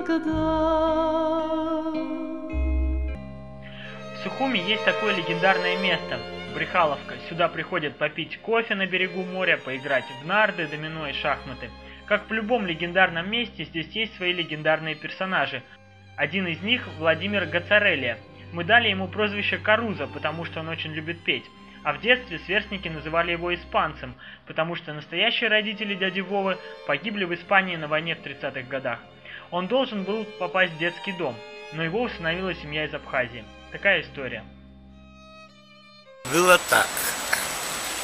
В Сухуми есть такое легендарное место – Брехаловка. Сюда приходят попить кофе на берегу моря, поиграть в нарды, домино и шахматы. Как в любом легендарном месте, здесь есть свои легендарные персонажи. Один из них – Владимир Гоцарелия. Мы дали ему прозвище Каруза, потому что он очень любит петь. А в детстве сверстники называли его испанцем, потому что настоящие родители дяди Вовы погибли в Испании на войне в 30-х годах. Он должен был попасть в детский дом, но его усыновила семья из Абхазии. Такая история. Было так.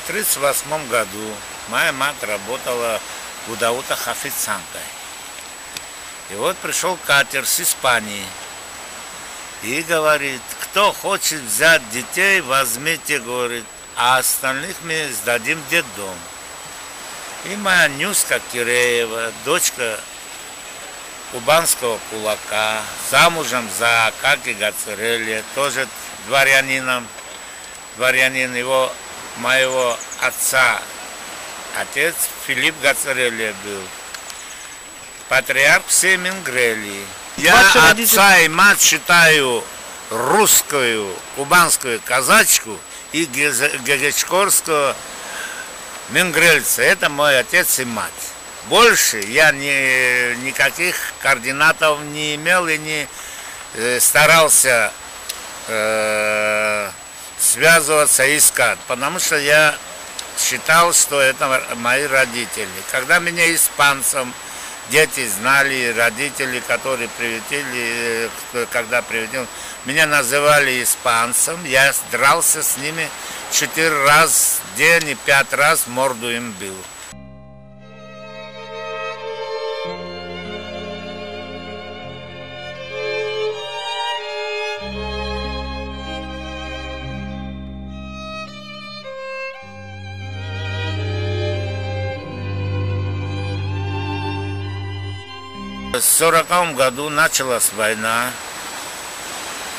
В 1938 году моя мать работала в Удаутах официанткой. И вот пришел катер с Испании и говорит: кто хочет взять детей, возьмите, говорит, а остальных мы сдадим в детдом. И моя Нюська Киреева, дочка кубанского кулака, замужем за Акаки Гоцарелия, тоже дворянин его, моего отца. Отец Филипп Гоцарелия был. Патриарх всей Мингрелии. Я отца и мать считаю русскую, кубанскую казачку и гегечкорскую мингрельца. Это мой отец и мать. Больше я никаких координатов не имел и не старался связываться, искать, потому что я считал, что это мои родители. Когда меня испанцам дети знали, родители, которые приютили, когда приютил, меня называли испанцем, я дрался с ними 4 раза в день и 5 раз морду им бил. В 1940 году началась война,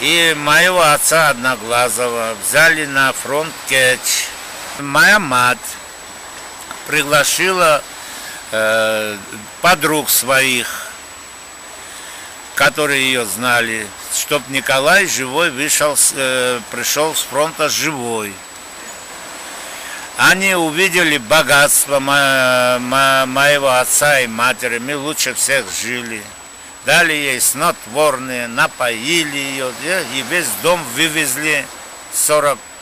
и моего отца Одноглазого взяли на фронт Керчь. Моя мать пригласила подруг своих, которые ее знали, чтоб Николай живой пришел с фронта живой. Они увидели богатство моего отца и матери, мы лучше всех жили. Дали ей снотворные, напоили ее, и весь дом вывезли в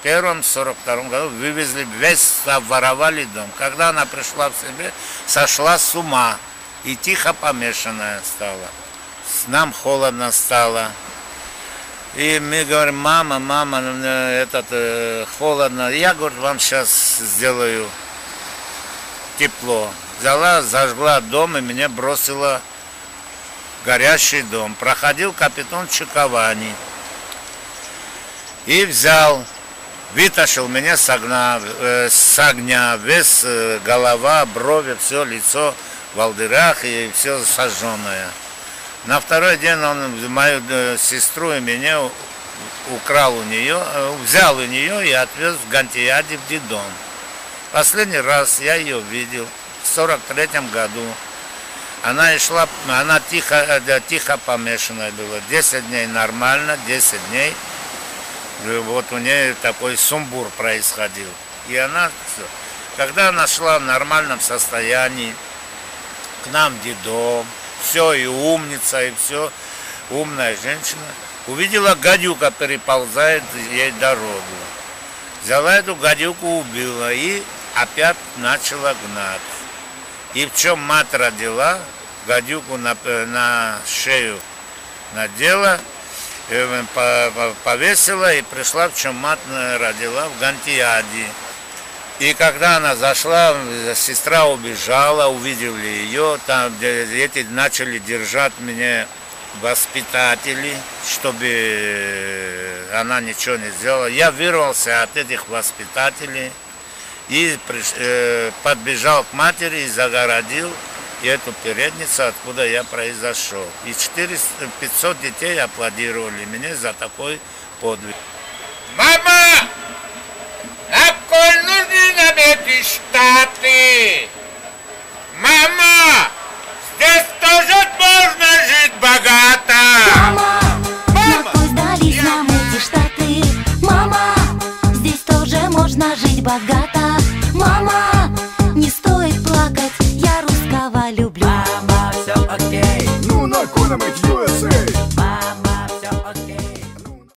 1941-1942 году, вывезли, весь обворовали дом. Когда она пришла в себя, сошла с ума и тихо помешанная стала. Нам холодно стало. И мы говорим: мама, холодно. Я, говорю, вам сейчас сделаю тепло. Взяла, зажгла дом и меня бросила в горящий дом. Проходил капитан Чуковани. И вытащил меня с огня, весь голова, брови, все лицо в волдырях и все сожженное. На второй день он мою сестру и меня украл у нее, взял у нее и отвез в Гантияди в детдом. Последний раз я ее видел в 1943 году. Она тихо помешанная была. 10 дней нормально, 10 дней. Вот у нее такой сумбур происходил. И она, когда она шла в нормальном состоянии к нам в детдом, все, и умница, и все, умная женщина, увидела, гадюка переползает ей дорогу. Взяла эту гадюку, убила и опять начала гнать. И в чем мать родила, гадюку на шею надела, повесила и пришла, в чем мать родила, в Гантияди. И когда она зашла, сестра убежала, увидели ее, там эти начали держать меня воспитатели, чтобы она ничего не сделала. Я вырвался от этих воспитателей и подбежал к матери и загородил эту передницу, откуда я произошел. И 500 детей аплодировали мне за такой подвиг. Мама! На коль нужны нам эти Штаты? Мама! Здесь тоже можно жить богато. можно жить богато. Мама,